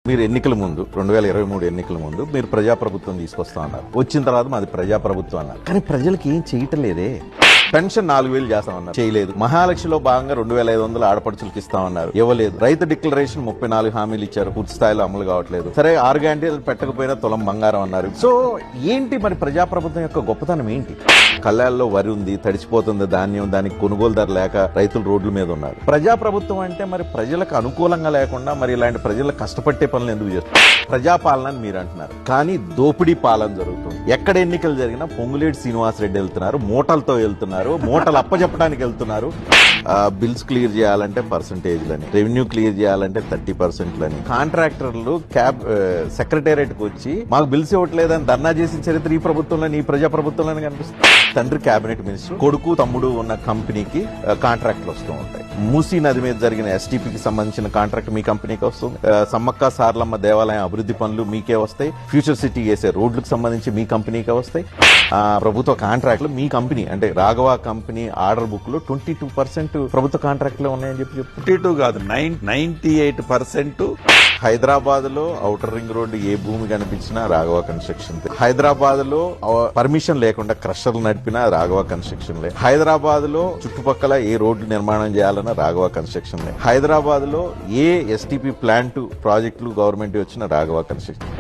మీరు ఎన్నికల ముందు 2023 ఎన్నికల ముందు మీరు ప్రజాప్రభుత్వం తీసుకొస్తా అన్నారు. వచ్చిన తర్వాత మాది ప్రజాప్రభుత్వం అన్నారు. కానీ ప్రజలకు ఏం చేయటం లేదే. పెన్షన్ 4,000 చేస్తామన్నారు, చేయలేదు. మహాలక్ష్మిలో భాగంగా 2,500 ఆడపడుచులకు ఇస్తామన్నారు, ఇవ్వలేదు. రైతు డిక్లరేషన్ 34 హామీలు ఇచ్చారు, పూర్తి స్థాయిలో అమలు కావట్లేదు. సరే 6 గ్యారెంటీలు పెట్టకపోయినా తులం బంగారం అన్నారు. సో ఏంటి మరి ప్రజాప్రభుత్వం యొక్క గొప్పతనం ఏంటి? కళ్ళాల్లో వరి ఉంది, తడిచిపోతుంది ధాన్యం, దానికి కొనుగోలుదారు లేక రైతులు రోడ్ల మీద ఉన్నారు. ప్రజాప్రభుత్వం అంటే మరి ప్రజలకు అనుకూలంగా లేకుండా మరి ఇలాంటి ప్రజలకు కష్టపట్టే పనులు ఎందుకు చేస్తారు? ప్రజాపాలన అని మీరు అంటున్నారు, కానీ దోపిడీ పాలన జరుగుతుంది. ఎక్కడ ఎన్నికలు జరిగినా పొంగులేటి శ్రీనివాసరెడ్డి వెళ్తున్నారు, మూటలతో వెళ్తున్నారు, మూటలు అప్పచెప్పడానికి వెళ్తున్నారు. బిల్స్ క్లియర్ చేయాలంటే పర్సంటేజ్లని, రెవెన్యూ క్లియర్ చేయాలంటే 30%లని, కాంట్రాక్టర్లు సెక్రటేరియట్ కు వచ్చి మాకు బిల్స్ ఇవ్వట్లేదని ధర్నా చేసిన చరిత్ర ఈ ప్రభుత్వంలో, ఈ ప్రజా ప్రభుత్వంలోనే కనిపిస్తుంది. తండ్రి కేబినెట్ మినిస్టర్, కొడుకు తమ్ముడు ఉన్న కంపెనీకి కాంట్రాక్ట్లు వస్తూ ఉంటాయి. మూసీ నది మీద జరిగిన ఎస్టీపీకి సంబంధించిన కాంట్రాక్ట్ మీ కంపెనీకి వస్తుంది. సమ్మక్క సారలమ్మ దేవాలయం అభివృద్ధి పనులు మీకే వస్తాయి. ఫ్యూచర్ సిటీ వేసే రోడ్లకు సంబంధించి మీ కంపెనీకే వస్తాయి. ప్రభుత్వ కాంట్రాక్ట్లు మీ కంపెనీ అంటే రాఘవ కంపెనీ ఆర్డర్ బుక్ లో 22% ప్రభుత్వ కాంట్రాక్ట్లు ఉన్నాయని చెప్పి 22 కాదు 98%. హైదరాబాద్ లో ఔటర్ రింగ్ రోడ్డు ఏ భూమి కనిపించినా రాఘవ కన్స్ట్రక్షన్. హైదరాబాద్ లో పర్మిషన్ లేకుండా క్రషర్లు నడిపినా రాఘవ కన్స్ట్రక్షన్. హైదరాబాద్ లో చుట్టుపక్కల ఏ రోడ్లు నిర్మాణం చేయాలన్నా రాఘవ కన్స్ట్రక్షన్. హైదరాబాద్ లో ఏ ఎస్టీపీ ప్లాంట్ ప్రాజెక్టులు గవర్నమెంట్ వచ్చిన రాఘవ కన్స్ట్రక్షన్.